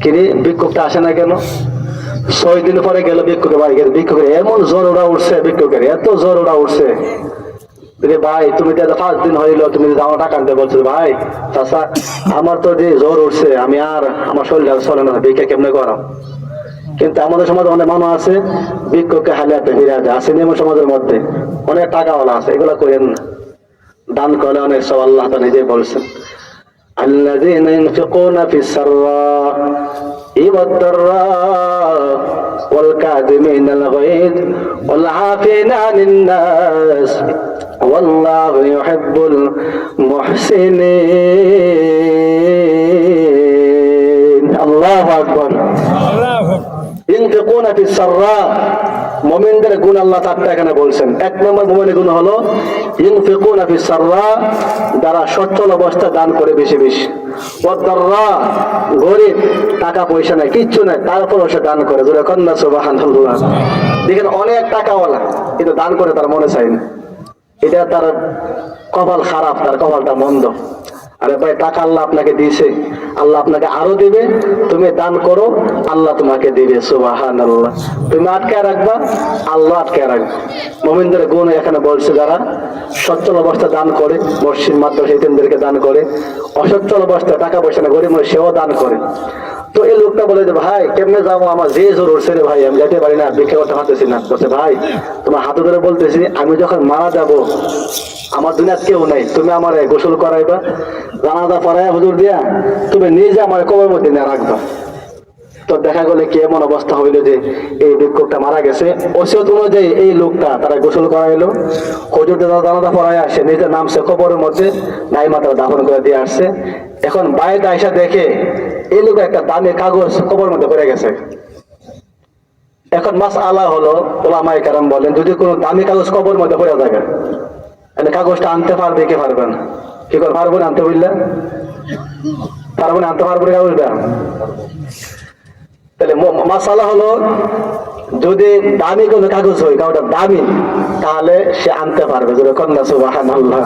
কিরে ভিক্ষুকটা আসে না কেন? 6 দিন পরে গেল ভিক্ষুকের বাড়ি গেল, ভিক্ষুকের এমন জ্বর ওরা উঠছে, ভিক্ষুকের এত জ্বর ওরা উঠছে। ভাই তুমি তো 5 দিন হইলো, তুমি যাও টাকা আনতে বলছো। ভাই চাচা আমার তো যে জ্বর উঠছে, আমি আর আমার শরীর চলে না, ভিক্ষা কেমনে করাম? কিন্তু আমাদের সমাজে অনেক মানুষ আছে ভিক্ষুককে হালিয়াতে ফিরে যায়, আছে নিয়ম সমাজের মধ্যে অনেক টাকাওয়ালা আছে, এগুলা করেন না। দান করলে অনেক সব, আল্লাহ তাআলা নিজেই বলছেন الذين ينفقون في السراء والضراء والكاظمين الغيظ والعافين عن الناس والله يحب المحسنين الله أكبر ينفقون في السراء মুমিনদের গুণ আল্লাহ তাআলা এখানে বলছেন। 1 নম্বর মুমিনের গুণ হলো ইনফিকুনা ফিস সাররা, যারা সচ্ছল অবস্থায় দান করে বেশি বেশি। ওয়াদ-দাররা, গরীব, টাকা পয়সা নাই, কিচ্ছু নাই, তারপরও সে দান করে। জোরে কন্না সুবহানাল্লাহ। দেখেন অনেক টাকাওয়ালা কিন্তু দান করে তার মনে চায় না, এটা তার কপাল খারাপ, তার কপালটা মন্দ। আরে ভাই টাকা আল্লাহ আপনাকে দিয়েছে, আল্লাহ আপনাকে আরো দিবে, তুমি দান করো, আল্লাহ তোমাকে দিবে। সুবহানাল্লাহ। তুমি আটকে রাখবা, আল্লাহ আটকে রাখবে। মুমিনদের গুণ এখানে বলছে, যারা সচ্ছল অবস্থা দান করে, মসজিদ মাদ্রাসা এতিমদেরকে দান করে, অসচ্ছল অবস্থায় টাকা পয়সা না, গরিব মানুষ সেও দান করে। তো এই লোকটা বলে যে ভাই কেমনে যাবো, আমার যে জোর উঠছে রে ভাই, আমি যেতে পারি না, ভিক্ষা করতে পারতেছি না। বলছে ভাই তোমার হাতে ধরে বলতেছি, আমি যখন মারা যাব, আমার দুনিয়ার কেউ নাই, তুমি আমার গোসল করাইবা, জানাজা পড়াইয়া হুজুর দিয়া তুমি নিজে আমার কবরের মধ্যে নিয়ে রাখবা। তো দেখা গেলে কি এমন অবস্থা হইলো যে এই ভিক্ষুকটা মারা গেছে, ওসিয়ত অনুযায়ী এই লোকটা তারা গোসল করাইলো, হুজুর জানাজা পড়াইয়া আসে, নিজে নামছে কবরের মধ্যে, নাই মাথা দাফন করে দিয়ে আসছে। এখন বাইরে আইসা দেখে এই লোক একটা দামি কাগজ কবরের মধ্যে পড়ে গেছে। এখন মাসআলা হলো, উলামায়ে কেরাম বলেন, যদি কোনো দামি কাগজ কবরের মধ্যে পড়ে থাকে, কাগজটা আনতে পারবে কি পারবে না? কি করে পারবো না আনতে? বুঝলে পারবো না আনতে, পারবো না কাগজটা। তাহলে মাসালা হলো, যদি দামি কোনো কাগজ হয়, কাগজটা দামি, তাহলে সে আনতে পারবে। যদি কন্যা সুবহানাল্লাহ।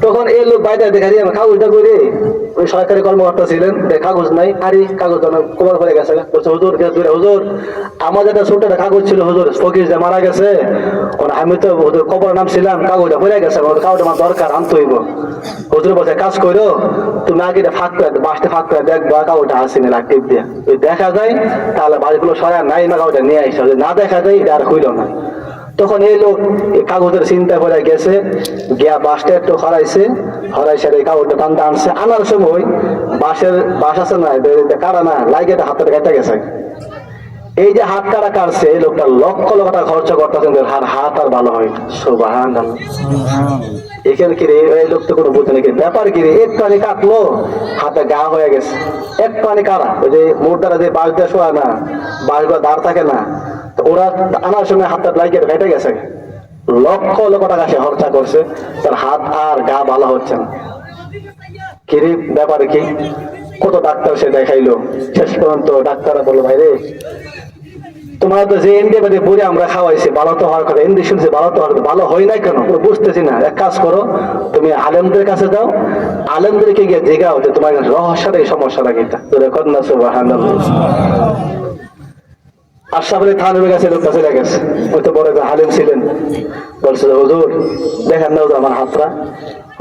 তখন এই লোক বাইরে দেখা দিয়ে কাগজটা করে, ওই সরকারি কর্মকর্তা ছিলেন, কাগজ নাই, আরে কাগজ কবর করে গেছে। বলছে হুজুর, হুজুর আমার একটা ছোট একটা কাগজ ছিল হুজুর, ফকির যে মারা গেছে, আমি তো হুজুর কবর নামছিলাম, কাগজটা পড়ে গেছে, কাগজটা আমার দরকার, আনতে হইব। হুজুর বলছে কাজ করো, তুমি আগে ফাঁক করে বাসটা ফাঁক করে দেখবা কাগজটা আসেনি লাকটিপ দিয়ে, যদি দেখা যায় তাহলে বাড়িগুলো সরা নাই না, কাগজটা নিয়ে আসে, যদি না দেখা যায় এটা আর হইল না। তখন এই লোক এই কাগজের চিন্তা করে গেছে, গিয়া বাসটা একটু হরাইছে, হরাইছে এই কাগজটা টানতে আনছে। আনার সময় বাস আছে না, কারা না লাগে, হাতটা কেটে গেছে। এই যে হাত কাটা কাটছে, এই লোকটা লক্ষ লক্ষ টাকা খরচ করতেছেন, হাত আর ভালো হয়। সুবহানাল্লাহ। এখানে কি রে, এই লোক তো কোনো বুঝে নাকি ব্যাপার কি রে, একটু পানি কাটলো হাতে গা হয়ে গেছে। এক পানি কারা, ওই যে মোটারা যে বাস দিয়ে শোয়া না, বাসগুলো দাঁড় থাকে না, ওরা আনার সময় হাতটা লাইকে কেটে গেছে। লক্ষ লক্ষ টাকা সে খরচা করছে, তার হাত আর গা ভালো হচ্ছে না। কিরে ব্যাপারে কি, কত ডাক্তার সে দেখাইলো, শেষ পর্যন্ত ডাক্তাররা বললো ভাই রে, তোমরা তো যে এনডিএ বুড়ে আমরা খাওয়াইছি, ভালো তো হওয়ার কথা, এনডি শুনছি ভালো তো হওয়ার কথা, ভালো হয় না কেন বুঝতেছি না। এক কাজ করো, তুমি আলেমদের কাছে যাও, আলেমদেরকে গিয়ে জিগাও যে তোমার রহস্যের এই সমস্যাটা কিটা। তোরা কন্যা সুবহানাল্লাহ। আশরাফ আলী থানভীর কাছে লোকটা চলে গেছে, ওই তো বড় আলেম ছিলেন। বলছে হুজুর দেখেন না আমার হাতটা,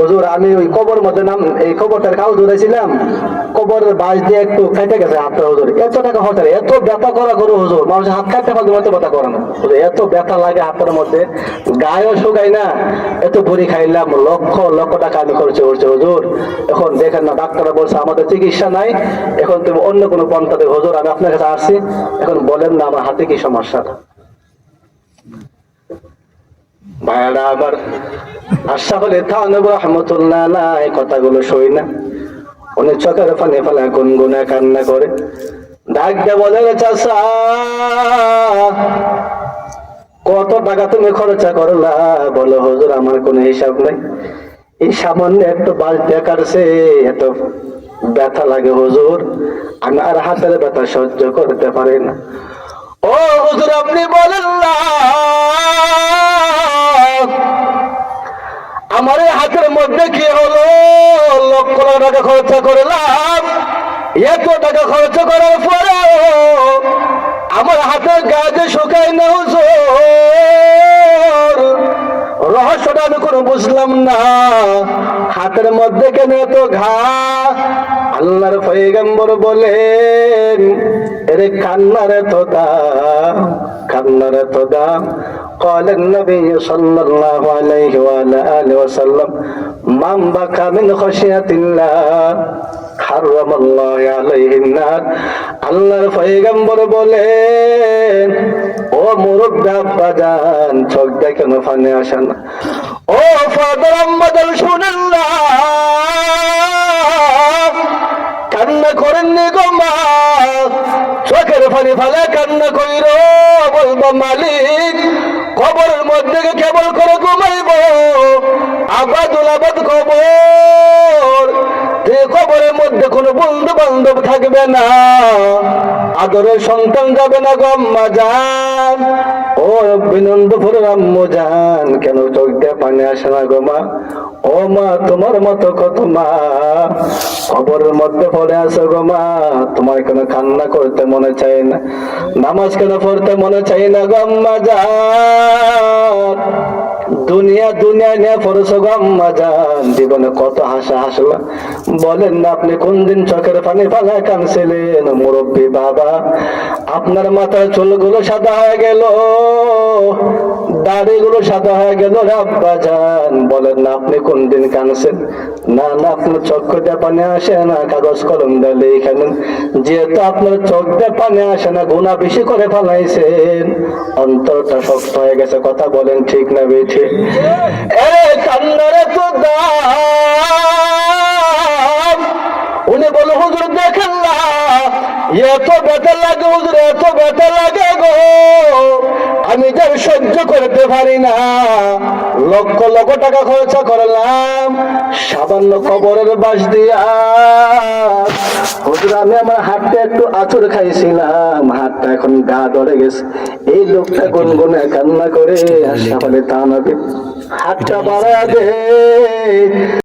হুজুর আমি ওই কবর মধ্যে নাম, এই কবরটার কাগজ ধরেছিলাম, কবরের বাঁশ দিয়ে একটু কেটে গেছে হাতটা হুজুর। এত টাকা খরচা, এত ব্যথা করা করো হুজুর, মানুষের হাত কাটতে পারবে, এত ব্যথা করে না হুজুর, এত ব্যথা লাগে হাতের মধ্যে, গায়েও শুকাই না, এত বড়ি খাইলাম, লক্ষ লক্ষ টাকা আমি খরচ করছি হুজুর। এখন দেখেন না ডাক্তাররা বলছে আমাদের চিকিৎসা নাই, এখন তুমি অন্য কোনো পন্থা দেবে হুজুর, আমি আপনার কাছে আসছি, এখন বলেন না আমার হাতে কি সমস্যাটা। ভাইয়ারা আবার আশরাফ আলী থানভী রাহমাতুল্লাহ আলাইহি কথাগুলো সই না, উনি চোখের পানি ফেলা গুনগুনে কান্না করে ডাক দিয়ে বলে, চাচা কত টাকা তুমি খরচা করলা? বলো হুজুর আমার কোনো হিসাব নাই, এই সামান্য একটু বাস দিয়ে কাটছে, এত ব্যথা লাগে হুজুর, আমি আর হাতের ব্যথা সহ্য করতে পারি না। ও হুজুর আপনি বলেন না, আমার এই হাতের মধ্যে কি হলো? লক্ষ লক্ষ টাকা খরচা করলাম, 1 টাকাও আমার কাছে নাই, আমি কি করবো? এত টাকা খরচ করার পরে আমার হাতের গায়ে শুকায় না হুজুর, রহস্যটা আমি কোনো বুঝলাম না, হাতের মধ্যে কেন এত ঘা? আল্লাহর পয়গম্বর বলেন, এরে কান্নার এত দাম, কান্নার এত দাম। قال النبي صلى الله عليه وعلى آله وسلم من بكى من خشية الله حرم الله عليه النار। আল্লাহর পয়গম্বর বলেন, ও মুরব্বি আব্বা জান, চোখ দিয়ে কেন পানি আসে না? ও ফাদার আম্মাদার শুনেন না, কান্না করেননি গো মা, চোখের পানি ফেলে কান্না কইর, বলবো মালিক কবরের মধ্যে কেবল করে ঘুমাইব, আবাদুল আবাদ কবর, কবরের মধ্যে কোনো বন্ধু বান্ধব থাকবে না, আদরের সন্তান যাবে না গো আম্মা জান, ও বিনন্দপুরের আম্মু জান, কেন চোখ দিয়ে পানি আসে না গো মা? ও মা, তোমার মতো কত মা কবরের মধ্যে পড়ে আছে গো মা, তোমার কেন কান্না করতে মনে চাই না, নামাজ কেন পড়তে মনে চাই না গো আম্মা জান? দুনিয়া দুনিয়া নিয়ে পড়েছো গো আম্মা জান, জীবনে কত হাসা হাসলা, বলেন না আপনি কোন দিন চোখের পানি ফালায় কাঁদছিলেন? মুরব্বী বাবা, আপনার মাথার চুলগুলো সাদা হয়ে গেল, দাড়িগুলো সাদা হয়ে গেল রে আব্বা জান, বলেন না আপনি কোন দিন কাঁদছেন? না না, আপনার চোখ দিয়ে পানি আসে না, কাগজ কলম দিয়ে লিখেন, যেহেতু আপনার চোখ দিয়ে পানি আসে না, গুনাহ বেশি করে ফেলাইছেন, অন্তরটা শক্ত হয়ে গেছে, কথা বলেন ঠিক না বেঠি? এ কান্নারে তো দাম। উনি বলে, হুজুর দেখেন না এত ব্যথা লাগে, হুজুর এত ব্যথা লাগে গো, আমি যে সহ্য করতে পারি না, লক্ষ লক্ষ টাকা খরচা করলাম সামান্য কবরের বাস দিয়া, হুজুর আমি আমার হাতটা একটু আঁচড় খাইছিলাম, হাতটা এখন গা ধরে গেছে। এই লোকটা গুনগুনে কান্না করে, আর সামনে তা নবে, হাতটা বাড়া দে।